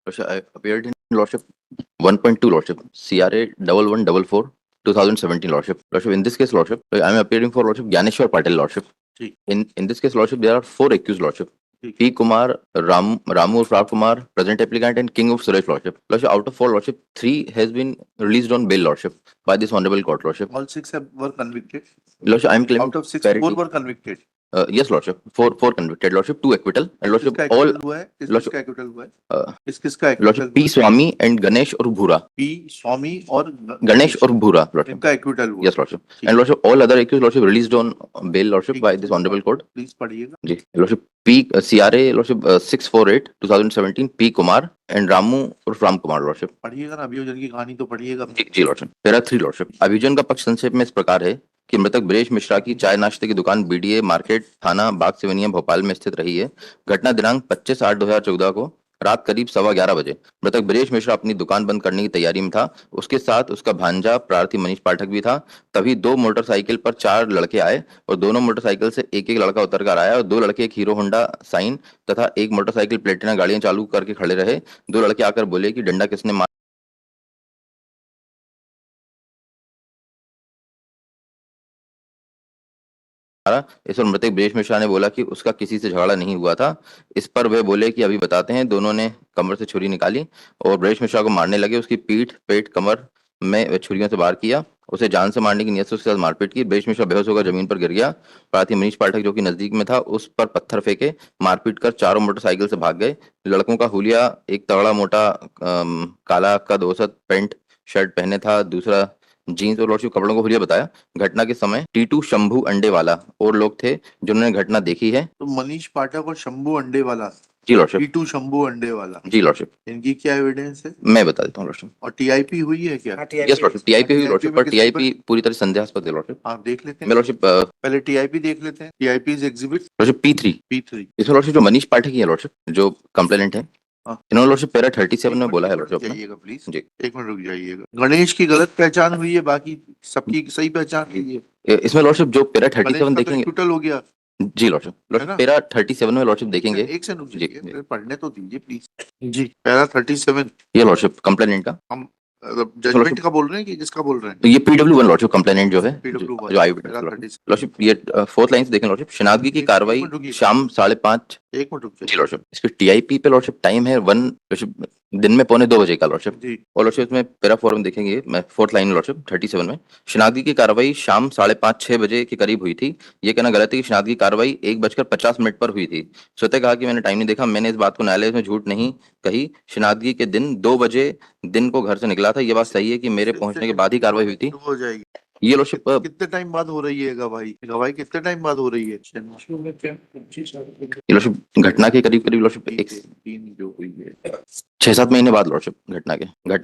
Lordship, I appeared in Lordship 1.2 Lordship, CRA 1144 2017 Lordship. Lordship, in this case Lordship, I am appearing for Lordship Gyaneshwar Patel Lordship. In this case Lordship, there are 4 accused Lordship. P. Kumar, Ramu Rao Kumar, present applicant, and King of Suresh Lordship. Lordship, out of 4 Lordship, 3 has been released on bail Lordship by this honorable court Lordship. All 6 were convicted. Lordship, I am claiming Out of 6, parity. 4 were convicted. Yes Lordship, 4 convicted Lordship, 2 acquittal, and Lordship किसका all acquittal हुआ है? किसका acquittal हुआ है? किसका acquittal Lordship P. Swami and Ganesh or Bhura. P. Swami और Ganesh or Bhura Lordship. इनका acquittal हुआ. Yes Lordship. And Lordship all other accused Lordship released on bail Lordship by this honorable court. Please पढ़िएगा. जी Lordship P. CRA Lordship 648 2017 P. Kumar and Ramu or Ram Kumar Lordship. पढ़िएगा ना, अभियोजन की कहानी तो पढ़िएगा. जी Lordship. Para 3 Lordship. अभियोजन का पक्ष संक्षेप में इस प्रकार है कि मृतक ब्रेश मिश्रा की चाय नाश्ते की दुकान बीडीए मार्केट थाना बाग सिवनिया भोपाल में स्थित रही है. घटना दिनांक 25/8/2014 को रात करीब 11:15 बजे मृतक ब्रेश मिश्रा अपनी दुकान बंद करने की तैयारी में था. उसके साथ उसका भांजा प्रार्थी मनीष पाठक भी था. तभी 2 मोटरसाइकिल पर 4 लड़के आए और दोनों मोटरसाइकिल से एक लड़का उतर कर आया और 2 लड़के एक हीरो होंडा साइन तथा एक मोटरसाइकिल प्लेटिना गाड़ियां चालू करके खड़े रहे. 2 लड़के आकर बोले कि डंडा किसने मारा. इस पर मृतक ब्रेश मिश्रा ने बोला कि उसका किसी से झगड़ा नहीं हुआ था. इस पर वे बोले कि अभी बताते हैं. दोनों ने कमर से छुरी निकाली और ब्रेश मिश्रा को मारने लगे. उसकी पीठ पेट कमर में छुरियों से वार किया. उसे जान से मारने की नियत से उसके साथ मारपीट की. ब्रेश मिश्रा बेहोश होकर जमीन पर गिर गया. प्रार्थी मनीष पाठक जो कि नजदीक में था उस पर पत्थर फेंके, मारपीट कर चारों मोटरसाइकिल से भाग गए. लड़कों का हुलिया एक तगड़ा मोटा काला कद औसत पैंट शर्ट पहने था, दूसरा जीन्स और लॉर्डशिप कपड़ों को हुलिया बताया. घटना के समय टीटू शंभू अंडे वाला और लोग थे जिन्होंने घटना देखी है. तो मनीष पाठक और शंभू अंडे वाला. जी लॉर्डशिप. टीटू शंभू अंडे वाला. जी लॉर्डशिप. इनकी क्या एविडेंस है? मैं बता देता हूँ लॉर्डशिप. और टीआईपी हुई है क्या? यस लॉर्डशिप, टीआईपी हुई लॉर्डशिप, पर टीआईपी पूरी तरह संदेहास्पद है लॉर्डशिप. आप देख लेते हैं. मैं लॉर्डशिप पहले टीआईपी देख लेते हैं. TIP is exhibit lordship P3. इसमें लॉर्डशिप जो मनीष पाठक ही है लॉर्डशिप, जो कंप्लेनेंट है, इन्होंने लॉर्डशिप पैरा 37 में बोला है लॉर्डशिप. जाइएगा प्लीज जी. 1 मिनट रुक जाइएगा. गणेश की गलत पहचान हुई है, बाकी सबकी सही पहचान हुई है. इसमें लॉर्डशिप जो पैरा 37 देखेंगे. टोटल हो गया. जी लॉर्डशिप. लॉर्डशिप पैरा 37 में लॉर्डशिप देखेंगे. एक से रुक जाइए, पढ़ने तो दीजिए प्लीज. जी पैरा 37 ये लॉर्डशिप कंप्लेनेंट का हम जजमेंट का बोल रहे हैं कि किसका बोल रहे हैं? तो ये PW1 लॉर्डशिप कंप्लेनेंट जो है, PW1 जो आई लॉर्डशिप. ये 4th लाइन से देखें लॉर्डशिप. शिनाख्तगी की कार्रवाई शाम 5:30. 1 मिनट रुक जी लॉर्डशिप. इस पे टीआईपी पे लॉर्डशिप टाइम है 1 लॉर्डशिप दिन में 2:45 बजे का लॉर्डशिप. और लॉर्डशिप इसमें पैरा फॉर्म देखेंगे. मैं 4th लाइन लॉर्डशिप 37 में शिनाख्तगी की कार्रवाई शाम 5:30-6 बजे के करीब हुई थी. ये कहना गलत है कि शिनाख्तगी की कार्रवाई 1:50 पर हुई थी. स्वतः कहा कि मैंने टाइम नहीं देखा. मैंने इस बात को न्यायालय में झूठ नहीं कही. शिनाख्तगी के दिन 2 बजे दिन को घर से निकला था. ये बात सही है कि मेरे पहुंचने के बाद ही कार्रवाई हुई थी. हो जाएगी. ये लॉर्डशिप कितने टाइम बाद हो रही है गवाही? गवाही कितने टाइम बाद हो रही है? ये लॉर्डशिप घटना के करीब लॉर्डशिप 3 जो हुई है 6-7 महीने बाद लॉर्डशिप. घटना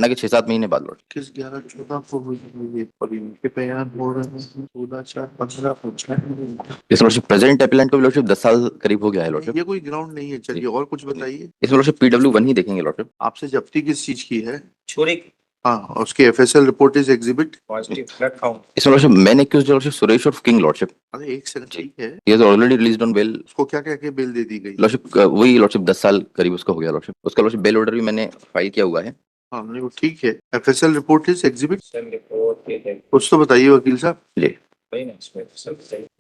के 6-7 महीने बाद लॉर्डशिप. किस 11-14 को हुई है और इनके बयान हो रहे हैं 14/4/15 इस लॉर्डशिप प्रेजेंट एप्लीकेंट को लॉर्डशिप 10 साल करीब हो गया है लॉर्डशिप. ये कोई ग्राउंड नहीं है. चलिए और कुछ बताइए. इस लॉर्डशिप PW1 ही देखेंगे लॉर्डशिप. आपसे जब्ती किस चीज की है? छुरी. हाँ, उसकी FSL report is exhibit. Positive blood found. इसमें lordship man accused lordship Suresh और किंग लॉर्डशिप. अरे एक सेकंड. ठीक है. He is already released on bail. उसको क्या कह के बेल दे दी गई? लॉर्डशिप वही लॉर्डशिप 10 साल करीब उसका हो गया लॉर्डशिप. उसका लॉर्डशिप बेल ऑर्डर भी मैंने फाइल किया हुआ है. हाँ नहीं वो ठीक है. FSL report is exhibit. Report ये है. कुछ तो बताइए वकील साहब. जी.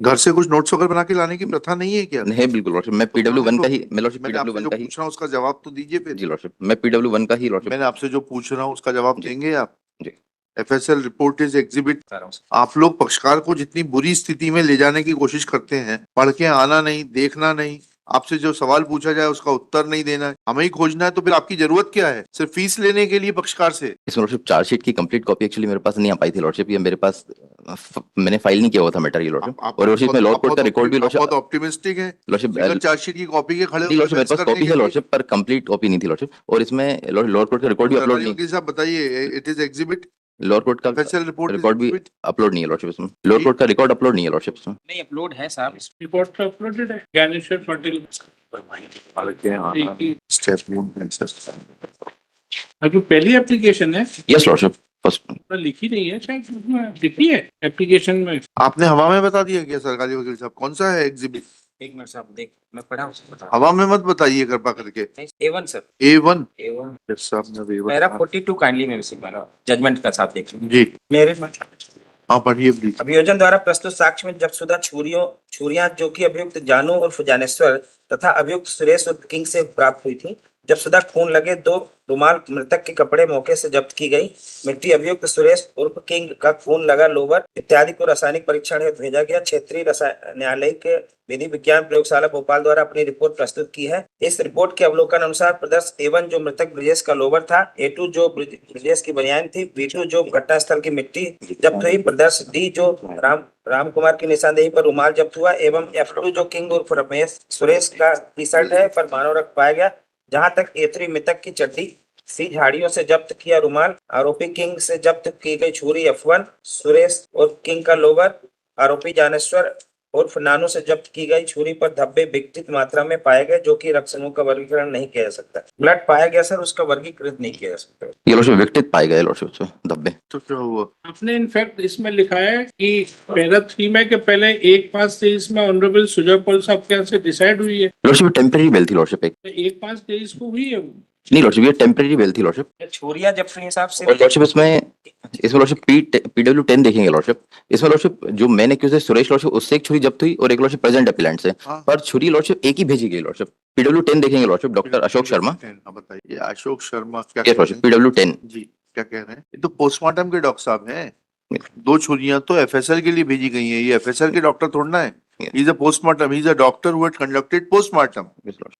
घर से कुछ नोट्स वगैरह बना के लाने की प्रथा नहीं है क्या? नहीं बिल्कुल लॉर्डशिप. मैं PW1 का ही मैं लॉर्डशिप मैंने आपसे PW1 जो का ही. पूछ रहा हूँ उसका जवाब तो दीजिए फिर. जी लॉर्डशिप. मैं PW1 का ही लॉर्डशिप. मैंने आपसे जो पूछ रहा हूँ उसका जवाब देंगे आप? जी. FSL report is exhibit. आप लोग पक्षकार को जितनी बुरी स्थिति में ले जाने की कोशिश करते हैं, पढ़ के आना नहीं, देखना नहीं, आपसे जो सवाल पूछा जाए उसका उत्तर नहीं देना है, हमें ही खोजना है, तो फिर आपकी जरूरत क्या है? सिर्फ फीस लेने के लिए पक्षकार से? इसमें लॉर्डशिप चार्जशीट की कंप्लीट कॉपी एक्चुअली मेरे पास नहीं आ पाई थी लॉर्डशिप. ये मेरे पास मैंने फाइल नहीं किया हुआ था मैटर ये लॉर्डशिप. और उसी में लॉ कोर्ट का रिकॉर्ड भी लॉर्डशिप बहुत ऑप्टिमिस्टिक है. लॉर्डशिप चार्जशीट की कॉपी के खड़े लॉर्डशिप मेरे पास कॉपी है लॉर्डशिप, पर कंप्लीट कॉपी नहीं थी लॉर्डशिप. और इसमें लॉ कोर्ट का रिकॉर्ड भी अपलोड नहीं. साहब बताइए. It is exhibit. Lower court का FSL रिकॉर्ड भी अपलोड नहीं है लॉर्डशिप इसमें. लोअर कोर्ट का रिकॉर्ड अपलोड नहीं है लॉर्डशिप इसमें. नहीं अपलोड है साहब. रिपोर्ट तो अपलोडेड है. ज्ञानेश्वर पटेल अभी पहली एप्लीकेशन है. Yes lordship. फर्स्ट लिखी नहीं है शायद उसमें. लिखी है एप्लीकेशन में. आपने हवा में बता दिया क्या सरकारी वकील साहब? कौन सा है एग्जिबिट? एक मिनट साहब देख मैं पढ़ा उसको बता हवा में मत बताइए कृपा करके। A1 सर A1 A1 साहब ने A1 पैरा 42 काइंडली में से मेरा जजमेंट का साथ देख लीजिए जी मेरे में हाँ पढ़िए प्लीज। अभियोजन द्वारा प्रस्तुत साक्ष्य में जब्तशुदा छुरियां जो कि अभियुक्त जानू उर्फ ज्ञानेश्वर तथा अभियुक्त सुरेश उर्फ किंग से प्राप्त हुई थी। जब्तशुदा खून लगे 2 रुमाल मृतक के कपड़े मौके से जब्त की गई। मिट्टी अभियुक्त सुरेश उर्फ किंग का खून लगा लोवर इत्यादि को रासायनिक परीक्षण हेतु भेजा गया। क्षेत्रीय न्यायालय के विधि विज्ञान प्रयोगशाला भोपाल द्वारा अपनी रिपोर्ट प्रस्तुत की है। इस रिपोर्ट के अवलोकन अनुसार प्रदर्श A1 जो मृतक ब्रिजेश का लोवर था, A2 जो ब्रिजेश की बनियान थी, B2 जो घटनास्थल की मिट्टी जब्त हुई, प्रदर्श D जो राम कुमार की निशानदेही पर रुमाल जब्त हुआ एवं F2 जो किंग उर्फ रमेश सुरेश का टी शर्ट है पर मानव रक्त पाया गया। जहां तक A3 मृतक की चड्डी सी झाड़ियों से जब्त किया रुमाल, आरोपी किंग से जब्त की गई छुरी F1 सुरेश और किंग का लोवर, आरोपी ज्ञानेश्वर उर्फ नानू से जब्त की गई छुरी पर धब्बे विकसित मात्रा में पाए गए जो कि रक्त समूह का वर्गीकरण नहीं किया जा सकता। ब्लड पाया गया सर, उसका वर्गीकृत नहीं किया जा सकता। ये लॉर्डशिप विक्टित पाए गए लॉर्डशिप धब्बे। तो क्या हुआ? आपने इनफैक्ट इसमें लिखा है कि पैरा 3 में के पहले 1/5 में ऑनरेबल सुजय पॉल साहब के यहाँ से डिसाइड हुई है। लॉर्डशिप टेम्परेरी बेल थी लॉर्डशिप एक। तो 1/5 को हुई है वो। नहीं लॉर्डशिप ये टेम्परेरी बेल थी लॉर्डशिप। छुरियां जब्त हुई हिसाब से और लॉर्डशिप इसमें लॉर्डशिप PW10 देखेंगे लॉर्डशिप। इसमें लॉर्डशिप जो मैंने एक्यूज है सुरेश लॉर्डशिप उससे एक छुरी जब्त हुई और एक लॉर्डशिप प्रेजेंट एपिलेंट से। हाँ। पर छुरी लॉर्डशिप एक ही भेजी गई लॉर्डशिप। PW10 देखेंगे लॉर्डशिप डॉक्टर अशोक शर्मा। हाँ बताइए अशोक शर्मा क्या ये कह रहे लॉर्डशिप हैं? PW10 जी क्या कह रहे हैं? ये तो पोस्टमार्टम के डॉक्टर साहब हैं। 2 छुरियां तो FSR के लिए भेजी गई हैं। ये FSR के डॉक्टर थोड़ा है। He is a postmortem, he is a doctor who had conducted postmortem.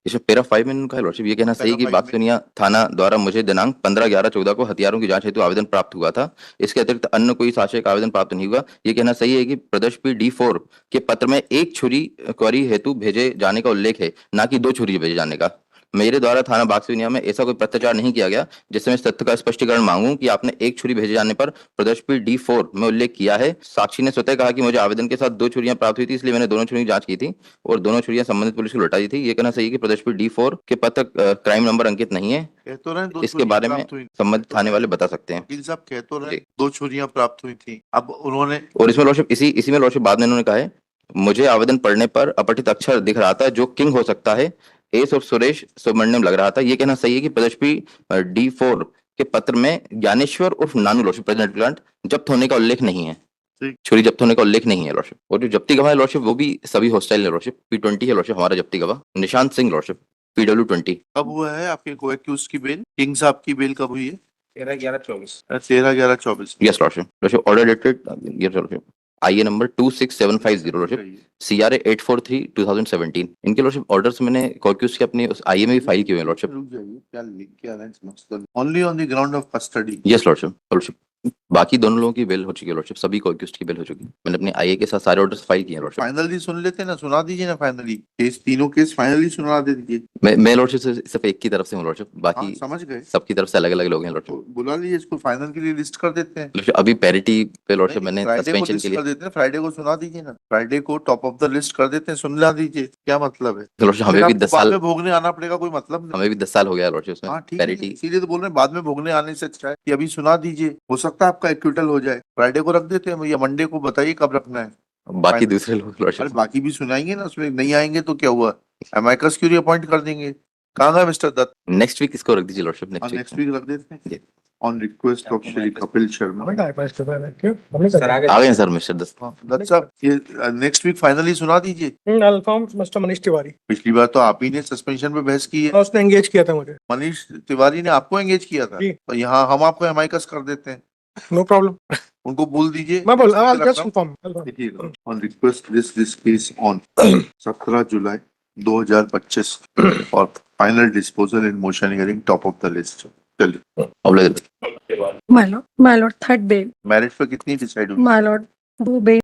इसमें पैरा 5 में उनका है लॉर्डशिप ये कहना सही कि पैरा 5 बाक्सुनिया थाना द्वारा मुझे दिनांक 15/11/14 को हथियारों की जांच हेतु आवेदन प्राप्त हुआ था। इसके अतिरिक्त अन्य कोई साक्ष्य का आवेदन प्राप्त नहीं हुआ। ये कहना सही है कि प्रदेश D4 के पत्र में एक छुरी क्वेरी हेतु भेजे जाने का उल्लेख है, ना कि 2 छुरी भेजे जाने का। मेरे द्वारा थाना बाक्सुनिया में ऐसा कोई पत्राचार नहीं किया गया जिससे मैं इस तथ्य का स्पष्टीकरण मांगूं कि आपने एक छुरी भेजे जाने पर प्रदेश D4 में उल्लेख किया है। साक्षी ने स्वतः कहा कि मुझे आवेदन के साथ 2 छुरियां प्राप्त हुई थी, इसलिए मैंने दोनों छुरियों की जांच की थी और दोनों छुरियां संबंधित पुलिस को लौटा दी थी। ये कहना सही है कि प्रदेश D4 के पत्र क्राइम नंबर अंकित नहीं है। कह तो रहे 2 इसके बारे में संबंधित थाने वाले बता सकते हैं। वकील साहब कह तो रहे जी। 2 छुरियां प्राप्त हुई थी। अब उन्होंने और इसमें लॉर्डशिप इसी में लॉर्डशिप बाद में इन्होंने कहा है मुझे आवेदन पढ़ने पर अपठित अक्षर दिख रहा था जो किंग हो सकता है, एस और सुरेश सुब्रमण्यम लग रहा था। ये कहना सही है कि प्रदेश D4 के पत्र में ज्ञानेश्वर उर्फ नानू लॉर्डशिप प्रेजेंट प्लांट जब्त होने का उल्लेख नहीं है। ठीक। छुरी जब्त होने का उल्लेख नहीं है लॉर्डशिप। और जो जब्ती गवाह है लॉर्डशिप वो भी सभी हॉस्टाइल है लॉर्डशिप। P20 है लॉर्डशिप हमारा जब्ती गवाह निशांत सिंह लॉर्डशिप PW20। कब हुआ है आपके को एक्यूज की बेल? किंग साहब की बेल कब हुई है? 13/11/24 13/11/24। यस लॉर्डशिप ऑर्डर डेटेड ये lordship IA number 26750 lordship CRA 843/2017। इनके लॉर्डशिप ऑर्डर्स मैंने कॉक्यूज के अपने उस IA में भी फाइल किए हुए हैं लॉर्डशिप। रुक जाइए क्या लिख के आ रहे हैं समझता नहीं। Only on the ground of custody. Yes lordship बाकी दोनों लोगों की बेल हो चुकी है लॉर्डशिप। सभी को अक्यूज्ड की बेल हो चुकी है। मैंने अपने IA के साथ सारे ऑर्डर्स फाइल किए हैं लॉर्डशिप। फाइनली सुन लेते ना, सुना दीजिए ना फाइनली केस, तीनों केस फाइनली सुना दे दीजिए। मैं लॉर्डशिप सिर्फ एक की तरफ से हूँ लॉर्डशिप, हाँ बाकी समझ गए। सबकी तरफ से अलग अलग लोग हैं तो लॉर्डशिप। बुला लीजिए इसको, फाइनल के लिए लिस्ट कर देते हैं। लॉर्डशिप अभी पैरिटी पे लॉर्डशिप मैंने फ्राइडे को सस्पेंशन लिस्ट के लिए कर देते हैं। फ्राइडे को सुना दीजिए ना, फ्राइडे को टॉप ऑफ द लिस्ट कर देते हैं, सुनला दीजिए। क्या मतलब है? लॉर्डशिप फिर हमें भी आपको 10 बाद साल में भोगने आना पड़ेगा, कोई मतलब नहीं। हमें भी 10 साल हो गया लॉर्डशिप उसमें हाँ ठीक है, पैरिटी। इसीलिए तो बोल रहे हैं बाद में भोगने आने से अच्छा है कि अभी सुना दीजिए, हो सकता है आपका एक्विटल हो जाए। फ्राइडे को रख देते हैं या मंडे को, बताइए कब रखना है। बाकी फाइनल। दूसरे लोग अरे लॉर्डशिप बाकी भी सुनाएंगे ना, उसमें नहीं आएंगे तो क्या हुआ, एमाइकस क्यूरी अपॉइंट कर देंगे। कहाँ गए मिस्टर दत्त? नेक्स्ट वीक इसको रख दीजिए लॉर्डशिप नेक्स्ट वीक रख देते जी। हैं on request of Shri Kapil Sharma. Sir आगे आ गए सर मिस्टर दस। हाँ, दत्त साहब ये नेक्स्ट वीक फाइनली सुना दीजिए। मिस्टर मनीष तिवारी। पिछली बार तो आप ही ने सस्पेंशन पे बहस की है। और उसने एंगेज किया था मुझे। मनीष तिवारी ने आपको एंगेज किया था, जी। तो यहाँ हम आपको एमाइकस कर देते हैं। No problem. उनको बोल दीजिए। मैं बोल रख जस्ट रहा हूँ। Inform. On request this case on 17 July 2025 और final disposal in motion hearing top of the list. चलिए अब लग My lord, third bail. Marriage पे कितनी डिसाइड हुई? My lord, 2 bail.